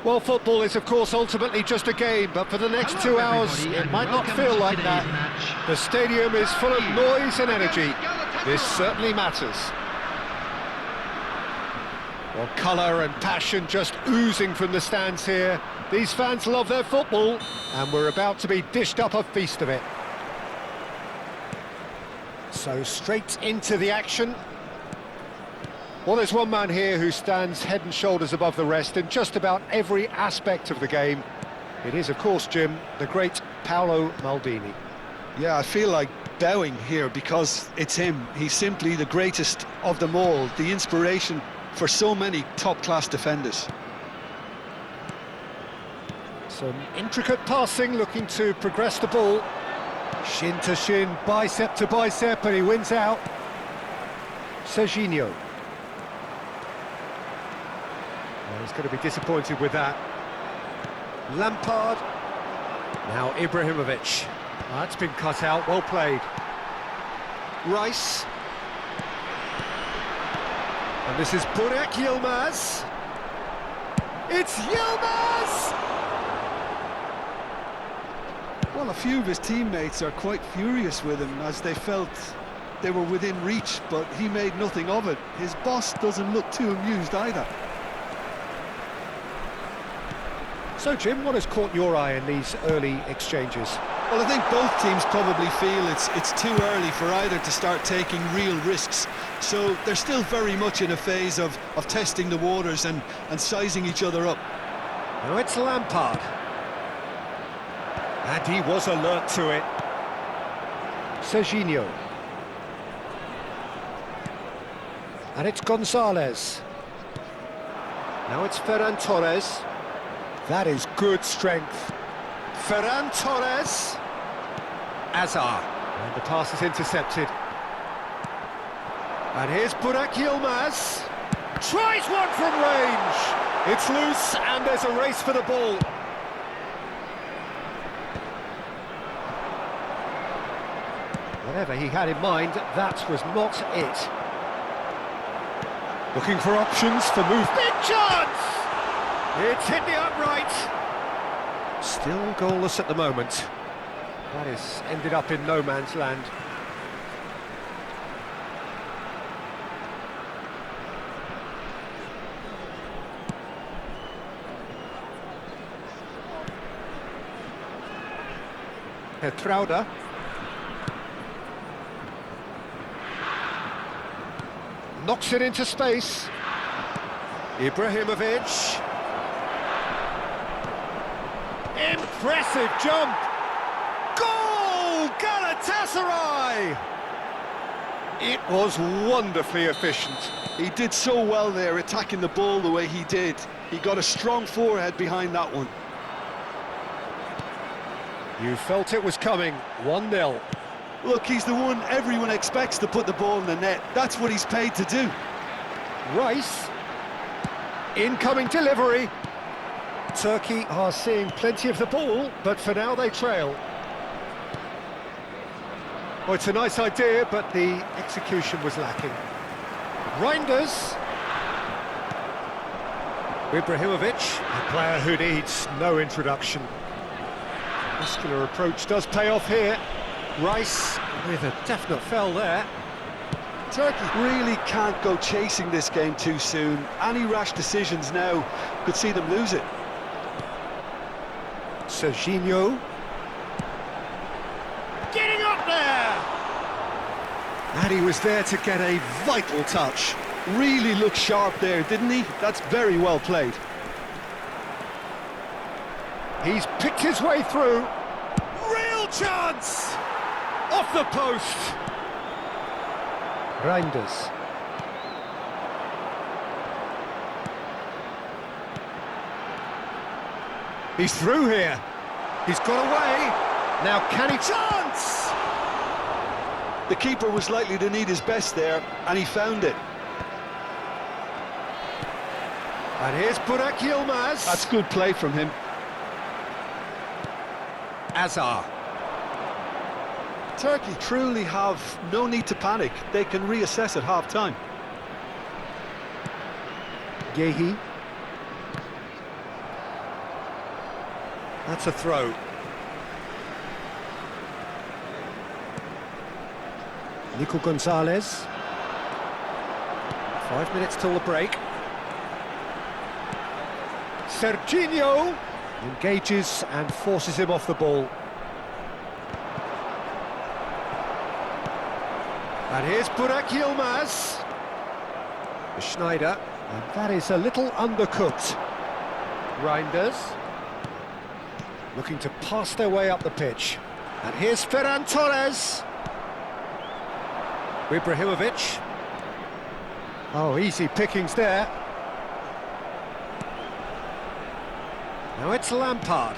Well, football is, of course, ultimately just a game, but for the next 2 hours, it might not feel like that. The stadium is full of noise and energy. This certainly matters. Well, colour and passion just oozing from the stands here. These fans love their football, and we're about to be dished up a feast of it. So, straight into the action. Well, there's one man here who stands head and shoulders above the rest in just about every aspect of the game. It is, of course, Jim, the great Paolo Maldini. Yeah, I feel like bowing here because it's him. He's simply the greatest of them all, the inspiration for so many top-class defenders. Some intricate passing, looking to progress the ball. Shin to shin, bicep to bicep, and he wins out. Serginho. Well, he's going to be disappointed with that. Lampard. Now Ibrahimovic. That's been cut out, well played. Rice. And this is Burak Yilmaz. It's Yilmaz! Well, a few of his teammates are quite furious with him as they felt they were within reach, but he made nothing of it. His boss doesn't look too amused either. So, Jim, what has caught your eye in these early exchanges? Well, I think both teams probably feel it's too early for either to start taking real risks. So they're still very much in a phase of testing the waters and sizing each other up. Now it's Lampard. And he was alert to it. Serginho. And it's Gonzalez. Now it's Ferran Torres. That is good strength. Ferran Torres. Azar. And the pass is intercepted. And here's Burak Yilmaz. Tries one from range. It's loose and there's a race for the ball. Whatever he had in mind, that was not it. Looking for options for move. Big chance! It's hit the upright. Still goalless at the moment. That has ended up in no man's land. Petrauda. Knocks it into space. Ibrahimovic. Impressive jump! Goal! Galatasaray! It was wonderfully efficient. He did so well there, attacking the ball the way he did. He got a strong forehead behind that one. You felt it was coming. 1-0. Look, he's the one everyone expects to put the ball in the net. That's what he's paid to do. Rice. Incoming delivery. Turkey are seeing plenty of the ball, but for now they trail. Well, it's a nice idea, but the execution was lacking. Reinders. Ibrahimovic, a player who needs no introduction. The muscular approach does pay off here. Rice with a definite foul there. Turkey really can't go chasing this game too soon. Any rash decisions now could see them lose it. Serginho. Getting up there! And he was there to get a vital touch. Really looked sharp there, didn't he? That's very well played. He's picked his way through. Real chance! Off the post. Reinders. He's through here. He's got away. Now can he... Chance! The keeper was likely to need his best there, and he found it. And here's Burak Yilmaz. That's good play from him. Azar. Turkey truly have no need to panic. They can reassess at half-time. That's a throw. Nico Gonzalez. 5 minutes till the break. Serginho engages and forces him off the ball. And here's Burak Yilmaz. Schneider, and that is a little undercooked. Reinders looking to pass their way up the pitch. And here's Ferran Torres. Ibrahimovic. Oh, easy pickings there. Now it's Lampard.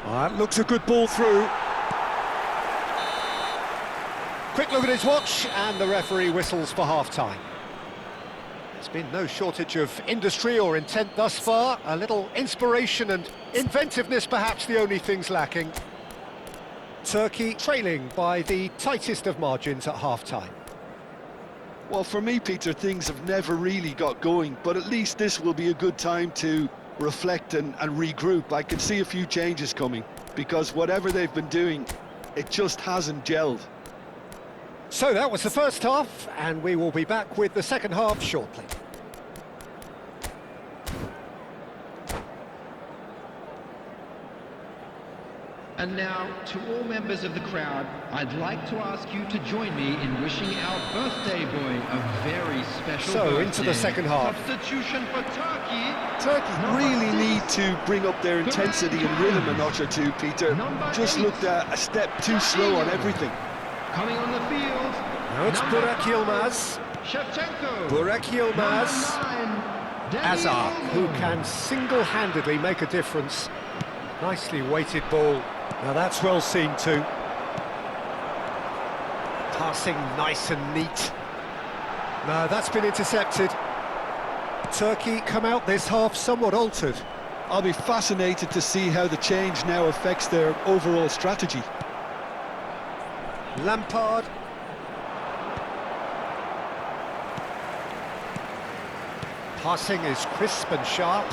Oh, that looks a good ball through. Quick look at his watch, and the referee whistles for half-time. There's been no shortage of industry or intent thus far. A little inspiration and inventiveness, perhaps the only things lacking. Turkey trailing by the tightest of margins at half-time. Well, for me, Peter, things have never really got going, but at least this will be a good time to reflect and regroup. I can see a few changes coming, because whatever they've been doing, it just hasn't gelled. So that was the first half, and we will be back with the second half shortly. And now, to all members of the crowd, I'd like to ask you to join me in wishing our birthday boy a very special birthday. Into the second half. Substitution for Turkey. Turkey really need to bring up their intensity and rhythm a notch or two, Peter. Just looked a step too slow on everything. Coming on the field. Now it's Burak Yilmaz. Shevchenko. Burak Yilmaz. Azar, who can single-handedly make a difference. Nicely weighted ball. Now that's well seen too. Passing nice and neat. No, that's been intercepted. Turkey come out this half somewhat altered. I'll be fascinated to see how the change now affects their overall strategy. Lampard. Passing is crisp and sharp.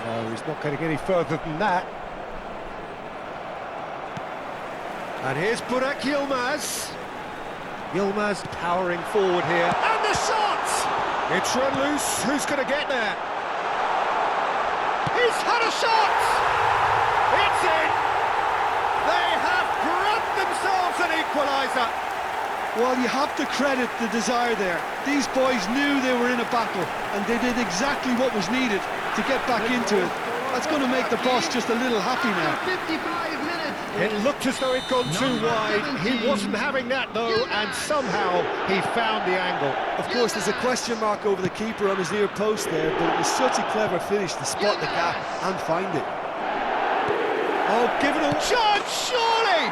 No, he's not going to get any further than that. And here's Burak Yilmaz. Yilmaz powering forward here. And the shot! It's run loose. Who's going to get there? He's had a shot! It's in! They have grabbed themselves an equaliser. Well, you have to credit the desire there. These boys knew they were in a battle, and they did exactly what was needed to get back into it. That's going to make the boss just a little happy now. 55 minutes. It looked as though it'd gone too wide. He wasn't having that though, and somehow he found the angle. Of course, there's a question mark over the keeper on his near post there, but it was such a clever finish to spot the gap and find it. Oh, give it a chance, surely!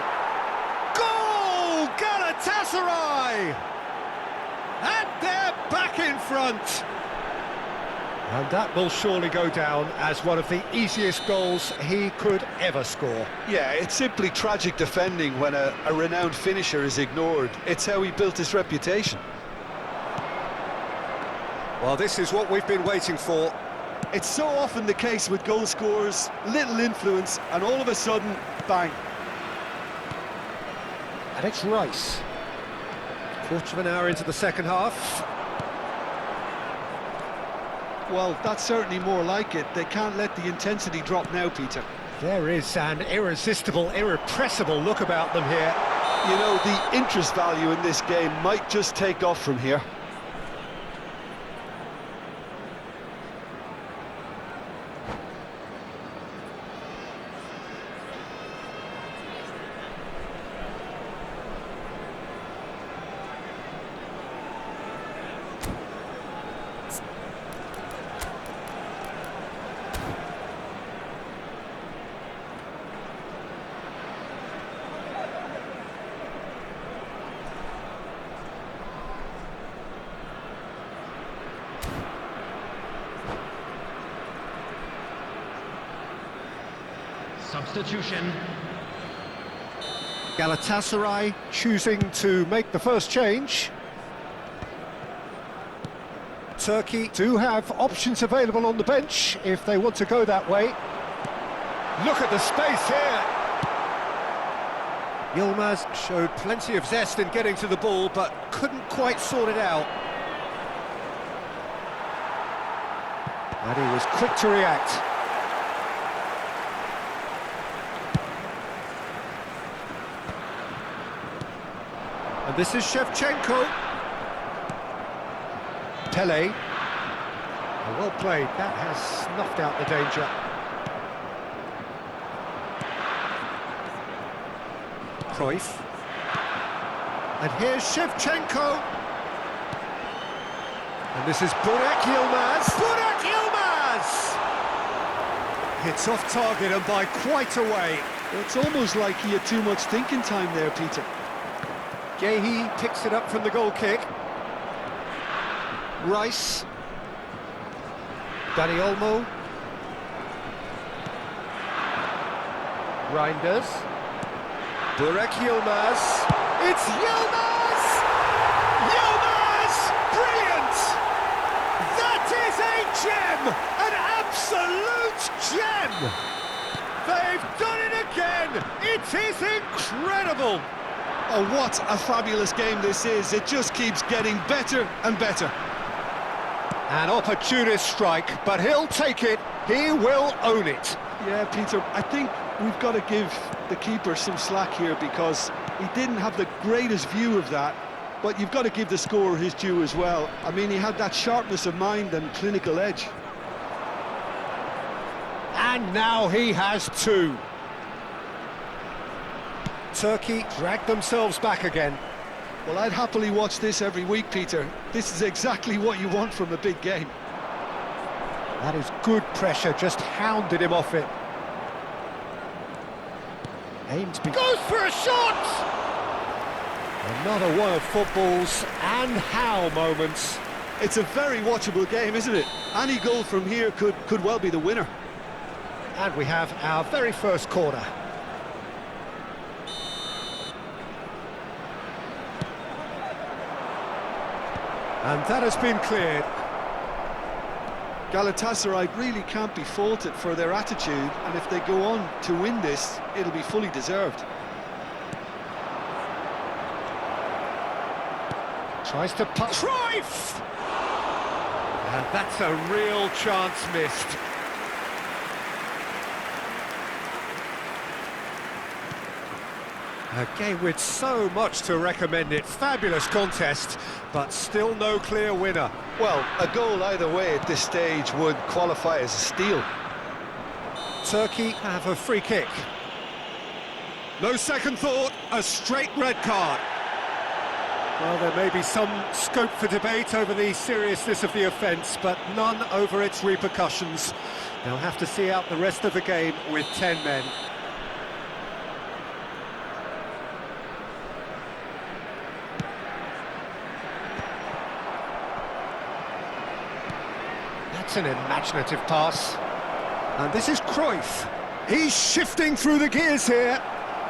Goal! Galatasaray! And they're back in front. And that will surely go down as one of the easiest goals he could ever score. Yeah, it's simply tragic defending when a renowned finisher is ignored. It's how he built his reputation. Well, this is what we've been waiting for. It's so often the case with goal scorers, little influence, and all of a sudden, bang. And it's Rice. Quarter of an hour into the second half. Well, that's certainly more like it. They can't let the intensity drop now, Peter. There is an irresistible, irrepressible look about them here. You know, the interest value in this game might just take off from here. Substitution. Galatasaray choosing to make the first change. Turkey do have options available on the bench if they want to go that way. Look at the space here. Yilmaz showed plenty of zest in getting to the ball, but couldn't quite sort it out. And he was quick to react. And this is Shevchenko. Pele. Well played, that has snuffed out the danger. Cruyff. And here's Shevchenko. And this is Burak Yilmaz. Burak Yilmaz! It's off target and by quite a way. It's almost like he had too much thinking time there, Peter. Gehi picks it up from the goal kick. Rice. Dani Olmo. Reinders. Burak Yilmaz. It's Yilmaz! Yilmaz! Brilliant! That is a gem! An absolute gem! They've done it again! It is incredible! Oh, what a fabulous game this is. It just keeps getting better and better. An opportunist strike, but he'll take it. He will own it. Yeah, Peter, I think we've got to give the keeper some slack here because he didn't have the greatest view of that, but you've got to give the scorer his due as well. I mean, he had that sharpness of mind and clinical edge. And now he has two. Turkey dragged themselves back again. Well, I'd happily watch this every week, Peter. This is exactly what you want from a big game. That is good pressure, just hounded him off it. Aims goes for a shot! Another one of football's and how moments. It's a very watchable game, isn't it? Any goal from here could well be the winner. And we have our very first corner. And that has been cleared. Galatasaray really can't be faulted for their attitude, and if they go on to win this, it'll be fully deserved. Tries to put Cruyff! And that's a real chance missed. A game with so much to recommend it. Fabulous contest, but still no clear winner. Well, a goal either way at this stage would qualify as a steal. Turkey have a free kick. No second thought, a straight red card. Well, there may be some scope for debate over the seriousness of the offence, but none over its repercussions. They'll have to see out the rest of the game with 10 men. That's an imaginative pass. And this is Cruyff. He's shifting through the gears here.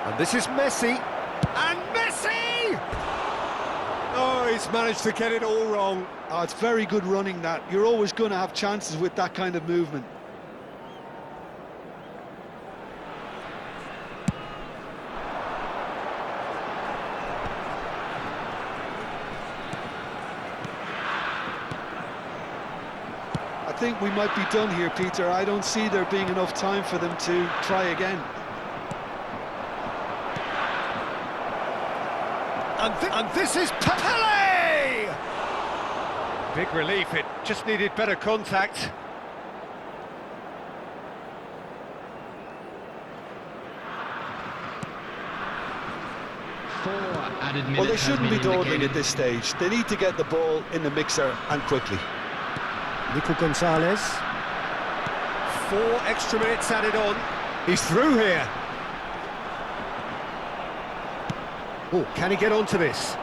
And this is Messi. And Messi! Oh, he's managed to get it all wrong. Oh, it's very good running, that. You're always going to have chances with that kind of movement. I think we might be done here, Peter. I don't see there being enough time for them to try again. And this is Pele! Big relief, it just needed better contact. Well, they shouldn't be dawdling at this stage. They need to get the ball in the mixer and quickly. Nico Gonzalez. 4 extra minutes added on. He's through here. Oh, can he get onto this?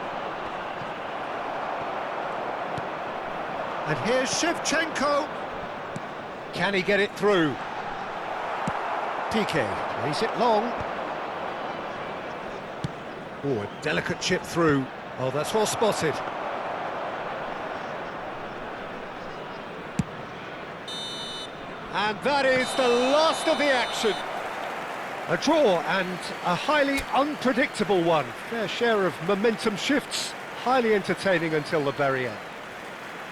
And here's Shevchenko. Can he get it through? Piqué plays it long. Oh, a delicate chip through. Oh, that's well spotted. And that is the last of the action. A draw and a highly unpredictable one. Fair share of momentum shifts, highly entertaining until the very end.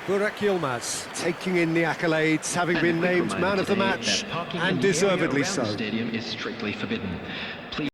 Burak Yilmaz taking in the accolades, having been named man of the match, and deservedly so. The stadium is strictly forbidden.